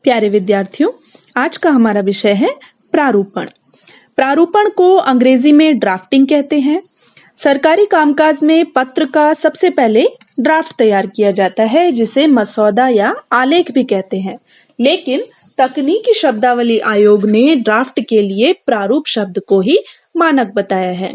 प्यारे विद्यार्थियों, आज का हमारा विषय है प्रारूपण। प्रारूपण को अंग्रेजी में ड्राफ्टिंग कहते हैं। सरकारी कामकाज में पत्र का सबसे पहले ड्राफ्ट तैयार किया जाता है, जिसे मसौदा या आलेख भी कहते हैं। लेकिन तकनीकी शब्दावली आयोग ने ड्राफ्ट के लिए प्रारूप शब्द को ही मानक बताया है।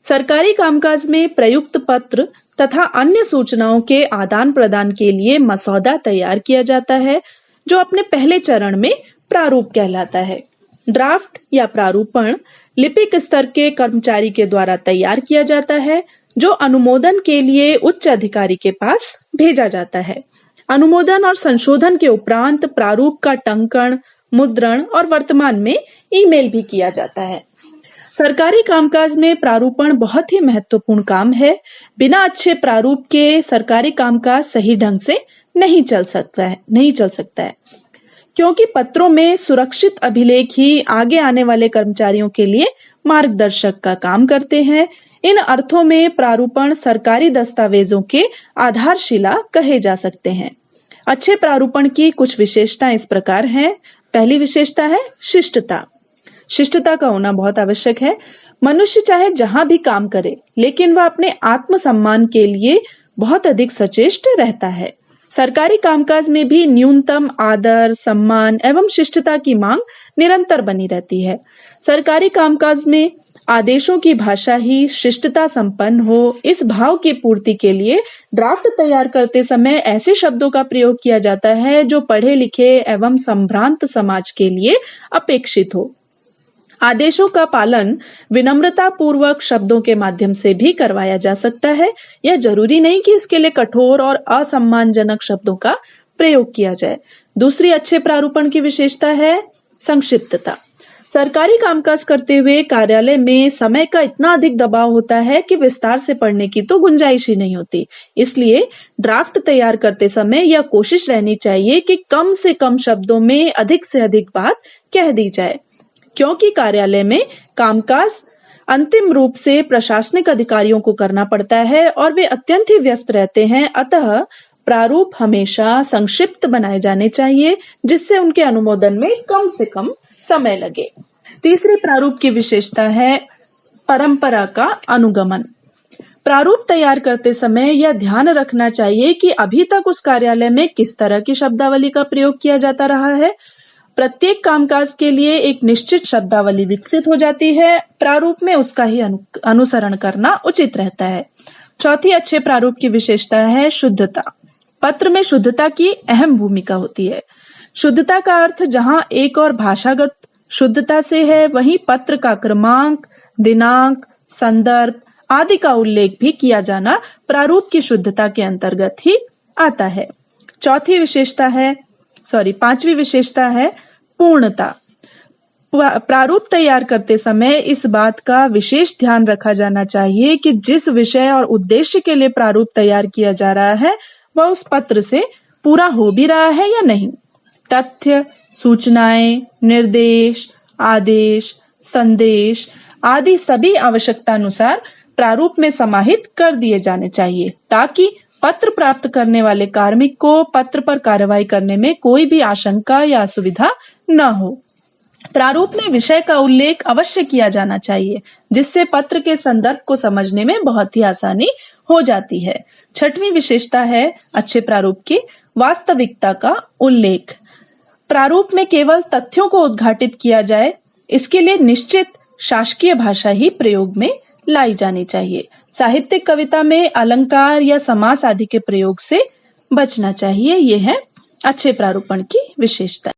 सरकारी कामकाज में प्रयुक्त पत्र तथा अन्य सूचनाओं के आदान प्रदान के लिए मसौदा तैयार किया जाता है, जो अपने पहले चरण में प्रारूप कहलाता है। ड्राफ्ट या प्रारूपण लिपिक स्तर के कर्मचारी के द्वारा तैयार किया जाता है, जो अनुमोदन के लिए उच्च अधिकारी के पास भेजा जाता है। अनुमोदन और संशोधन के उपरांत प्रारूप का टंकण, मुद्रण और वर्तमान में ईमेल भी किया जाता है। सरकारी कामकाज में प्रारूपण बहुत ही महत्वपूर्ण काम है। बिना अच्छे प्रारूप के सरकारी कामकाज सही ढंग से नहीं चल सकता है, क्योंकि पत्रों में सुरक्षित अभिलेख ही आगे आने वाले कर्मचारियों के लिए मार्गदर्शक का काम करते हैं। इन अर्थों में प्रारूपण सरकारी दस्तावेजों के आधारशिला कहे जा सकते हैं। अच्छे प्रारूपण की कुछ विशेषताएं इस प्रकार हैं। पहली विशेषता है शिष्टता। शिष्टता का होना बहुत आवश्यक है। मनुष्य चाहे जहां भी काम करे, लेकिन वह अपने आत्मसम्मान के लिए बहुत अधिक सचेष्ट रहता है। सरकारी कामकाज में भी न्यूनतम आदर, सम्मान एवं शिष्टता की मांग निरंतर बनी रहती है। सरकारी कामकाज में आदेशों की भाषा ही शिष्टता संपन्न हो, इस भाव की पूर्ति के लिए ड्राफ्ट तैयार करते समय ऐसे शब्दों का प्रयोग किया जाता है जो पढ़े लिखे एवं संभ्रांत समाज के लिए अपेक्षित हो। आदेशों का पालन विनम्रता पूर्वक शब्दों के माध्यम से भी करवाया जा सकता है। यह जरूरी नहीं कि इसके लिए कठोर और असम्मानजनक शब्दों का प्रयोग किया जाए। दूसरी अच्छे प्रारूपण की विशेषता है संक्षिप्तता। सरकारी कामकाज करते हुए कार्यालय में समय का इतना अधिक दबाव होता है कि विस्तार से पढ़ने की तो गुंजाइश ही नहीं होती। इसलिए ड्राफ्ट तैयार करते समय यह कोशिश रहनी चाहिए कि कम से कम शब्दों में अधिक से अधिक बात कह दी जाए, क्योंकि कार्यालय में कामकाज अंतिम रूप से प्रशासनिक अधिकारियों को करना पड़ता है और वे अत्यंत ही व्यस्त रहते हैं। अतः प्रारूप हमेशा संक्षिप्त बनाए जाने चाहिए, जिससे उनके अनुमोदन में कम से कम समय लगे। तीसरी प्रारूप की विशेषता है परंपरा का अनुगमन। प्रारूप तैयार करते समय यह ध्यान रखना चाहिए कि अभी तक उस कार्यालय में किस तरह की शब्दावली का प्रयोग किया जाता रहा है। प्रत्येक कामकाज के लिए एक निश्चित शब्दावली विकसित हो जाती है। प्रारूप में उसका ही अनुसरण करना उचित रहता है। चौथी अच्छे प्रारूप की विशेषता है शुद्धता। पत्र में शुद्धता की अहम भूमिका होती है। शुद्धता का अर्थ जहां एक और भाषागत शुद्धता से है, वहीं पत्र का क्रमांक, दिनांक, संदर्भ आदि का उल्लेख भी किया जाना प्रारूप की शुद्धता के अंतर्गत ही आता है। पांचवी विशेषता है पूर्णता। प्रारूप तैयार करते समय इस बात का विशेष ध्यान रखा जाना चाहिए कि जिस विषय और उद्देश्य के लिए प्रारूप तैयार किया जा रहा है, वह उस पत्र से पूरा हो भी रहा है या नहीं। तथ्य, सूचनाएं, निर्देश, आदेश, संदेश आदि सभी आवश्यकता अनुसार प्रारूप में समाहित कर दिए जाने चाहिए, ताकि पत्र प्राप्त करने वाले कार्मिक को पत्र पर कार्रवाई करने में कोई भी आशंका या असुविधा न हो। प्रारूप में विषय का उल्लेख अवश्य किया जाना चाहिए, जिससे पत्र के संदर्भ को समझने में बहुत ही आसानी हो जाती है। छठवीं विशेषता है अच्छे प्रारूप की वास्तविकता का उल्लेख। प्रारूप में केवल तथ्यों को उद्घाटित किया जाए, इसके लिए निश्चित शासकीय भाषा ही प्रयोग में लाई जानी चाहिए। साहित्यिक कविता में अलंकार या समास आदि के प्रयोग से बचना चाहिए। ये है अच्छे प्रारूपण की विशेषता।